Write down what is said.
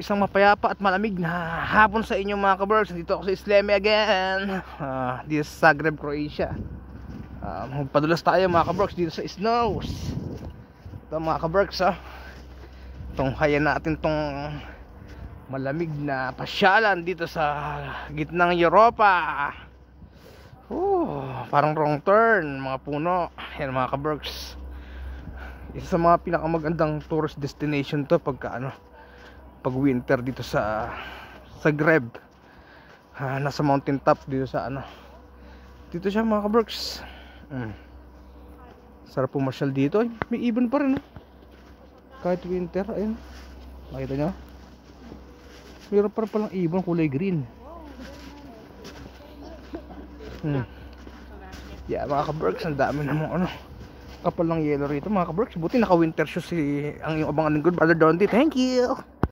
Isang mapayapa at malamig na hapon sa inyo mga kaberks. Dito ako sa Isleme again, dito sa Zagreb, Croatia. Magpadulas tayo mga kaberks dito sa snows. Ito mga kaberks, tunghayan natin tong malamig na pasyalan dito sa gitnang Europa. Parang wrong turn, mga puno. Yan mga kaberks, isa sa mga pinakamagandang tourist destination to pag winter dito sa Zagreb. Nasa mountain top dito sa dito siya mga kaberks. Sarap pumasyal dito. Ay, may ibon pa rin kahit winter. Ayun, makita nyo, meron pa rin palang ibon kulay green. Yeah mga kaberks, ang dami namang kapal ng yellow rito mga kaberks. Buti naka winter shoes ang iyong abangan ng good brother Dondi. Thank you.